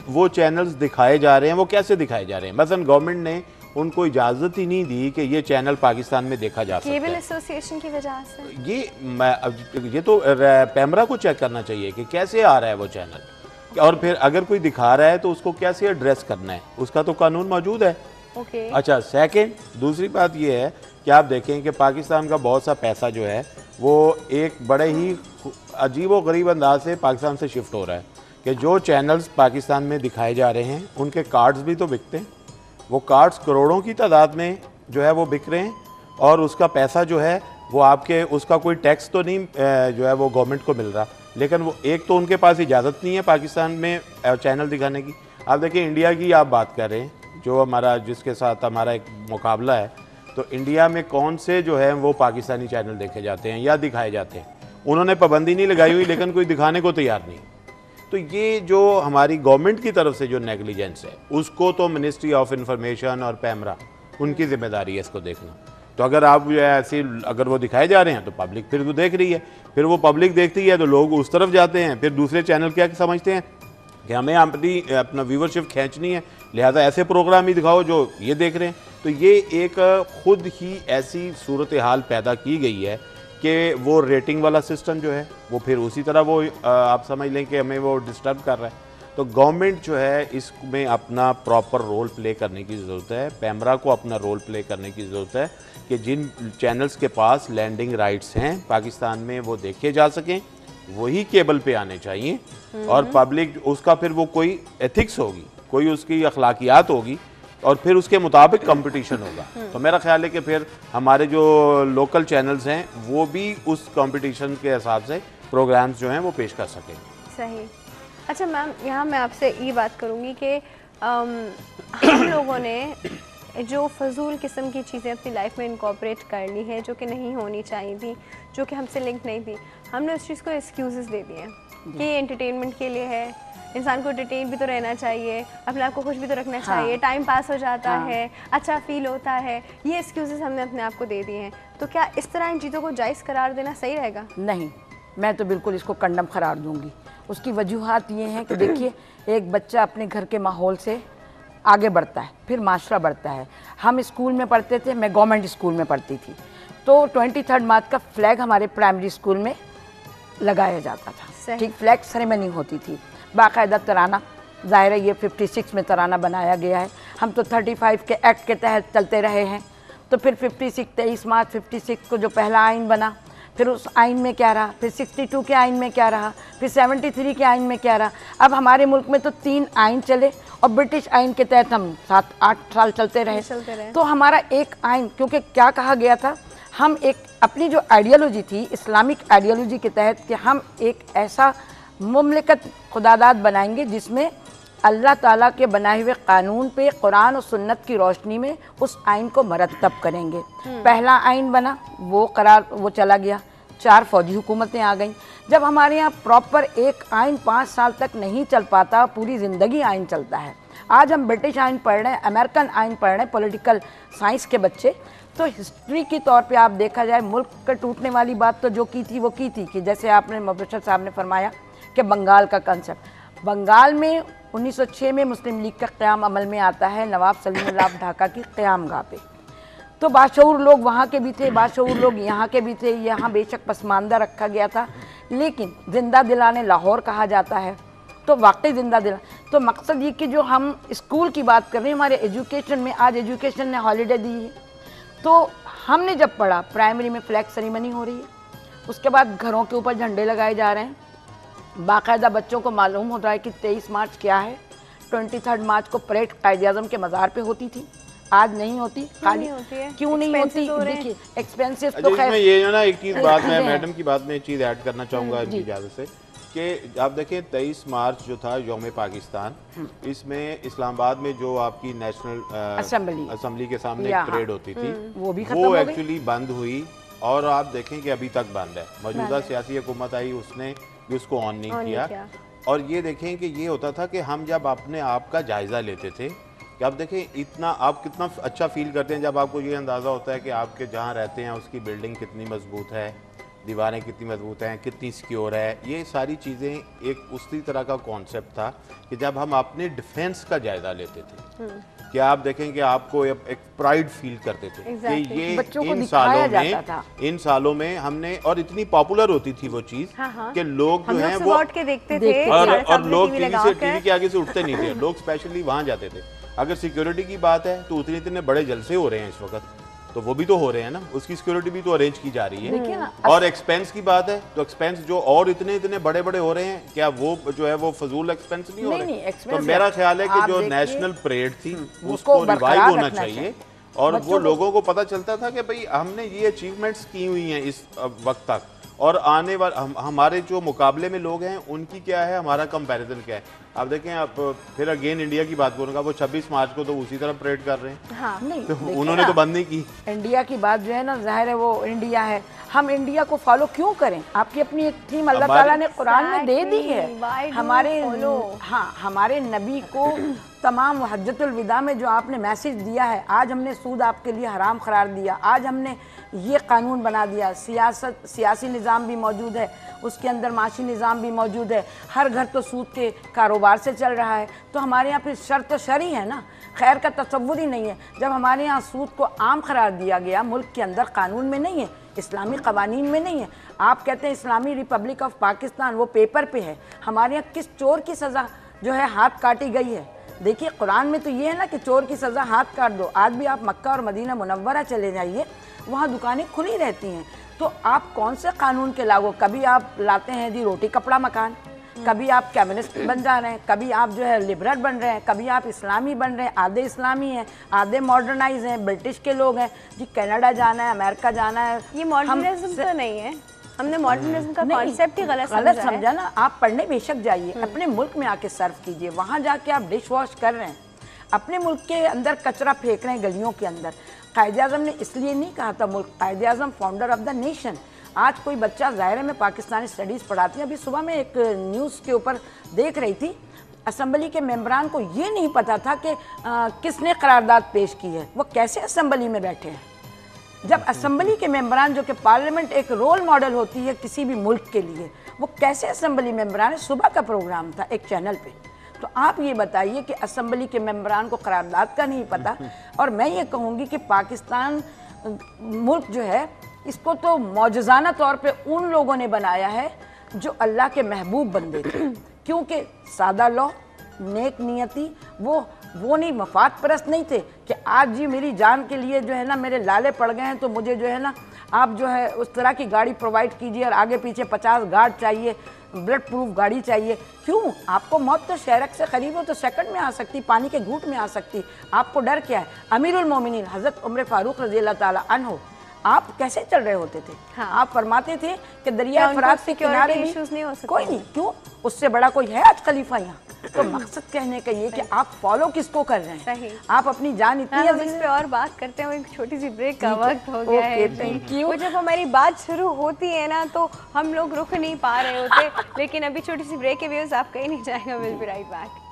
वो चैनल्स दिखाए जा रहे हैं, वो कैसे दिखाए जा रहे हैं? मसलन गवर्नमेंट ने उनको इजाज़त ही नहीं दी कि ये चैनल पाकिस्तान में देखा जा सकता है। केबल एसोसिएशन की वजह से ये तो पैमरा को चेक करना चाहिए कि कैसे आ रहा है वो चैनल, और फिर अगर कोई दिखा रहा है तो उसको कैसे एड्रेस करना है, उसका तो कानून मौजूद है। ओके। अच्छा, सेकंड दूसरी बात ये है कि आप देखें कि पाकिस्तान का बहुत सा पैसा जो है वो एक बड़े ही अजीब व गरीब अंदाज से पाकिस्तान से शिफ्ट हो रहा है कि जो चैनल्स पाकिस्तान में दिखाए जा रहे हैं उनके कार्ड्स भी तो बिकते हैं, वो कार्ड्स करोड़ों की तादाद में जो है वो बिक रहे हैं, और उसका पैसा जो है वो आपके उसका कोई टैक्स तो नहीं जो है वो गवर्नमेंट को मिल रहा, लेकिन वो एक तो उनके पास इजाज़त नहीं है पाकिस्तान में चैनल दिखाने की। आप देखिए इंडिया की आप बात कर रहे हैं जो हमारा जिसके साथ हमारा एक मुकाबला है, तो इंडिया में कौन से जो है वो पाकिस्तानी चैनल देखे जाते हैं या दिखाए जाते हैं? उन्होंने पाबंदी नहीं लगाई हुई लेकिन कोई दिखाने को तैयार नहीं। तो ये जो हमारी गवर्नमेंट की तरफ से जो नेग्लिजेंस है उसको तो मिनिस्ट्री ऑफ इंफॉर्मेशन और पैमरा उनकी जिम्मेदारी है इसको देखना। तो अगर आप ऐसे अगर वो दिखाए जा रहे हैं तो पब्लिक फिर वो देख रही है, फिर वो पब्लिक देखती है तो लोग उस तरफ जाते हैं, फिर दूसरे चैनल क्या समझते हैं कि हमें अपना व्यूवरशिप खींचनी है, लिहाजा ऐसे प्रोग्राम ही दिखाओ जो ये देख रहे हैं। तो ये एक खुद ही ऐसी सूरत हाल पैदा की गई है कि वो रेटिंग वाला सिस्टम जो है वो फिर उसी तरह वो आप समझ लें कि हमें वो डिस्टर्ब कर रहा है। तो गवर्नमेंट जो है इसमें अपना प्रॉपर रोल प्ले करने की ज़रूरत है, पैमरा को अपना रोल प्ले करने की ज़रूरत है कि जिन चैनल्स के पास लैंडिंग राइट्स हैं पाकिस्तान में वो देखे जा सकें, वही केबल पे आने चाहिए, और पब्लिक उसका फिर वो कोई एथिक्स होगी, कोई उसकी अखलाकियात होगी, और फिर उसके मुताबिक कंपटीशन होगा। तो मेरा ख्याल है कि फिर हमारे जो लोकल चैनल्स हैं वो भी उस कंपटीशन के हिसाब से प्रोग्राम्स जो हैं वो पेश कर सकें। सही। अच्छा मैम, यहाँ मैं आपसे ये बात करूँगी कि हम लोगों ने जो फजूल किस्म की चीज़ें अपनी लाइफ में इनकॉर्पोरेट कर ली हैं जो कि नहीं होनी चाहिए थी, जो कि हमसे लिंक नहीं थी, हमने उस चीज़ को एक्सक्यूज़ेस दे दिए कि ये एंटरटेनमेंट के लिए है, इंसान को एंटरटेन भी तो रहना चाहिए, अपने आप को खुश भी तो रखना चाहिए, टाइम पास हो जाता है, अच्छा फील होता है, ये एक्सक्यूज़ेस हमने अपने आप को दे दिए हैं। तो क्या इस तरह इन चीज़ों को जायज़ करार देना सही रहेगा? नहीं, मैं तो बिल्कुल इसको कंडम करार दूंगी। उसकी वजूहात ये हैं कि देखिए, एक बच्चा अपने घर के माहौल से आगे बढ़ता है, फिर माशरा बढ़ता है। हम स्कूल में पढ़ते थे, मैं गवर्नमेंट स्कूल में पढ़ती थी, तो 23 मार्च का फ्लैग हमारे प्राइमरी स्कूल में लगाया जाता था, ठीक, फ्लैग सेरेमनी होती थी, बाकायदा तराना, ज़ाहिर है ये 56 में तराना बनाया गया है, हम तो 35 के एक्ट के तहत चलते रहे हैं। तो फिर 23 मार्च 56 को जो पहला आइन बना, फिर उस आइन में क्या रहा, फिर 62 के आइन में क्या रहा, फिर 73 के आइन में क्या रहा। अब हमारे मुल्क में तो 3 आइन चले और ब्रिटिश आइन के तहत हम 7-8 साल चलते रहे। तो हमारा एक आइन, क्योंकि क्या कहा गया था, हम एक अपनी जो आइडियोलॉजी थी इस्लामिक आइडियोलॉजी के तहत कि हम एक ऐसा मुमलिकत खुदादाद बनाएंगे जिसमें अल्लाह ताला के बनाए हुए कानून पे कुरान और सुन्नत की रोशनी में उस आइन को मरतब करेंगे। पहला आइन बना, वो चला गया, 4 फौजी हुकूमतें आ गईं। जब हमारे यहाँ प्रॉपर एक आइन 5 साल तक नहीं चल पाता, पूरी ज़िंदगी आइन चलता है। आज हम ब्रिटिश आइन पढ़ रहे हैं, अमेरिकन आइन पढ़ रहे हैं, पॉलिटिकल साइंस के बच्चे। तो हिस्ट्री के तौर पे आप देखा जाए, मुल्क का टूटने वाली बात तो जो की थी वो की थी कि जैसे आपने मुबशर साहब ने फरमाया कि बंगाल का कंसेप्ट, बंगाल में 1906 में मुस्लिम लीग का क़याम अमल में आता है, नवाब सलीमुल्लाह ढाका की क़यामगाह पे। तो बाशऊर लोग वहाँ के भी थे, बाशऊर लोग यहाँ के भी थे, यहाँ बेशक पसमानदा रखा गया था, लेकिन जिंदा दिलाने लाहौर कहा जाता है, तो वाकई जिंदा दिला। तो मकसद ये कि जो हम स्कूल की बात कर रहे हैं, हमारे एजुकेशन में आज एजुकेशन ने हॉलीडे दी है, तो हमने जब पढ़ा प्राइमरी में फ्लैग सेरेमनी हो रही है, उसके बाद घरों के ऊपर झंडे लगाए जा रहे हैं, बाकायदा बच्चों को मालूम होता है कि 23 मार्च क्या है। 23 मार्च को परेड कायद-ए-आज़म के मज़ार पे होती थी, आज नहीं होती। क्यों नहीं होती? देखिए एक्सपेंसिव तो खैर ये जो ना एक चीज़ बात मैं मैडम की बात में एक चीज़ ऐड करना चाहूँगा इनकी इजाज़त से कि आप देखें 23 मार्च जो था यौम पाकिस्तान, इसमें इस्लामाबाद में जो आपकी नेशनल असम्बली के सामने एक परेड होती थी वो एक्चुअली बंद हुई, और आप देखें कि अभी तक बंद है। मौजूदा सियासी हुकूमत आई, उसने भी उसको ऑन नहीं किया। और ये देखें कि ये होता था कि हम जब अपने आप का जायज़ा लेते थे कि आप देखें इतना आप कितना अच्छा फील करते हैं जब आपको ये अंदाज़ा होता है कि आपके जहाँ रहते हैं उसकी बिल्डिंग कितनी मजबूत है, दीवारें कितनी मजबूत हैं, कितनी सिक्योर है, ये सारी चीज़ें एक उसी तरह का कॉन्सेप्ट था कि जब हम अपने डिफेंस का जायज़ा लेते थे कि आप देखें कि आपको एक प्राइड फील करते थे कि ये बच्चों को इन दिखाया सालों जाता था। में इन सालों में हमने, और इतनी पॉपुलर होती थी वो चीज़ कि लोग जो हैं वो उठ के देखते थे और लोग टीवी के आगे से उठते नहीं थे, लोग स्पेशली वहां जाते थे। अगर सिक्योरिटी की बात है तो उतने इतने बड़े जलसे हो रहे हैं इस वक्त, तो वो भी तो हो रहे हैं ना, उसकी सिक्योरिटी भी तो अरेंज की जा रही है। और एक्सपेंस की बात है तो एक्सपेंस जो और इतने इतने बड़े बड़े हो रहे हैं, क्या वो जो है वो फजूल एक्सपेंस नहीं हो रहे? तो मेरा ख्याल है कि जो नेशनल परेड थी उसको रिवाइव होना चाहिए, और वो लोगों को पता चलता था कि भाई हमने ये अचीवमेंट्स की हुई हैं इस वक्त तक, और आने वाले हमारे जो मुकाबले में लोग हैं उनकी क्या है, हमारा कंपैरिजन क्या है। आप देखें, आप फिर अगेन इंडिया की बात करूंगा, वो 26 मार्च को तो उसी तरह परेड कर रहे हैं। हाँ, नहीं, तो उन्होंने तो बंद नहीं की। इंडिया की बात जो है ना, जाहिर है वो इंडिया है, हम इंडिया को फॉलो क्यों करें? आपकी अपनी एक थीम अल्लाह ताला ने कुरान में दे दी है। हमारे नबी को तमाम हज्जतुल विदा में जो आपने मैसेज दिया है, आज हमने सूद आपके लिए हराम करार दिया, आज हमने ये कानून बना दिया, सियासी निज़ाम भी मौजूद है, उसके अंदर माशी निज़ाम भी मौजूद है, हर घर तो सूद के कारोबार से चल रहा है। तो हमारे यहाँ फिर शर्त शरी है ना, खैर का तसव्वुर ही नहीं है। जब हमारे यहाँ सूद को आम करार दिया गया, मुल्क के अंदर कानून में नहीं है, इस्लामी कवानीन में नहीं है। आप कहते हैं इस्लामी रिपब्लिक ऑफ पाकिस्तान, वो पेपर पे है। हमारे यहाँ किस चोर की सज़ा जो है हाथ काटी गई है? देखिए कुरान में तो ये है ना कि चोर की सज़ा हाथ काट दो। आज भी आप मक्का और मदीना मुनव्वरा चले जाइए, वहाँ दुकानें खुली रहती हैं। तो आप कौन से कानून के लागू, कभी आप लाते हैं जी रोटी कपड़ा मकान, कभी आप कैबिनेट बन जा रहे हैं, कभी आप जो है लिबरल बन रहे हैं, कभी आप इस्लामी बन रहे हैं, आधे इस्लामी हैं, आधे मॉडर्नाइज हैं, ब्रिटिश के लोग हैं जी, कनाडा जाना है, अमेरिका जाना है। ये मॉडर्निज्म तो नहीं है, हमने मॉडर्निज्म का कॉन्सेप्ट ही गलत समझा ना। आप पढ़ने बेशक जाइए, अपने मुल्क में आके सर्व कीजिए, वहाँ जाके आप डिश वॉश कर रहे हैं, अपने मुल्क के अंदर कचरा फेंक रहे हैं गलियों के अंदर। कायदे आज़म ने इसलिए नहीं कहा था मुल्क, कायदे आज़म फाउंडर ऑफ द नेशन। आज कोई बच्चा, ज़ाहिर है मैं पाकिस्तानी स्टडीज़ पढ़ाती हूँ, अभी सुबह में एक न्यूज़ के ऊपर देख रही थी, असम्बली के मेंबरान को ये नहीं पता था कि किसने करारदाद पेश की है, वो कैसे असम्बली में बैठे हैं। जब असम्बली के मेंबरान, जो कि पार्लियामेंट एक रोल मॉडल होती है किसी भी मुल्क के लिए, वो कैसे असम्बली मेंबरान है। सुबह का प्रोग्राम था एक चैनल पे, तो आप ये बताइए कि असम्बली के मेंबरान को करारदाद का नहीं पता। और मैं ये कहूँगी कि पाकिस्तान मुल्क जो है, इसको तो मौजज़ाना तौर पे उन लोगों ने बनाया है जो अल्लाह के महबूब बंदे थे, क्योंकि सादा लौ, नेक नियति, वो नहीं, मफाद परस्त नहीं थे कि आज जी मेरी जान के लिए जो है ना मेरे लाले पड़ गए हैं, तो मुझे जो है ना आप जो है उस तरह की गाड़ी प्रोवाइड कीजिए और आगे पीछे 50 गार्ड चाहिए, ब्लड प्रूफ गाड़ी चाहिए। क्यों? आपको मौत तो शहरक से करीब हो तो सेकंड में आ सकती, पानी के घूंट में आ सकती, आपको डर क्या है? अमीरुल मोमिनीन हज़रत उमर फारूक रज़ी अल्लाह ताला अन्हो, आप कैसे चल रहे होते थे? हाँ। आप फरमाते थे कि दरिया फरात के किनारे भी नहीं हो सकते। कोई नहीं, क्यों? उससे बड़ा कोई है आज खलीफा यहाँ? तो मकसद कहने का ये कि आप फॉलो किसको कर रहे हैं? सही। आप अपनी जान इतनी हम इस पे और बात करते हैं, एक छोटी सी ब्रेक का वक्त हो गया है। Thank you. जब हमारी बात शुरू होती है ना तो हम लोग रुक नहीं पा रहे होते, लेकिन अभी छोटी सी ब्रेक के व्यूज़, आप कहीं नहीं जाएगा, विल बी राइट बैक।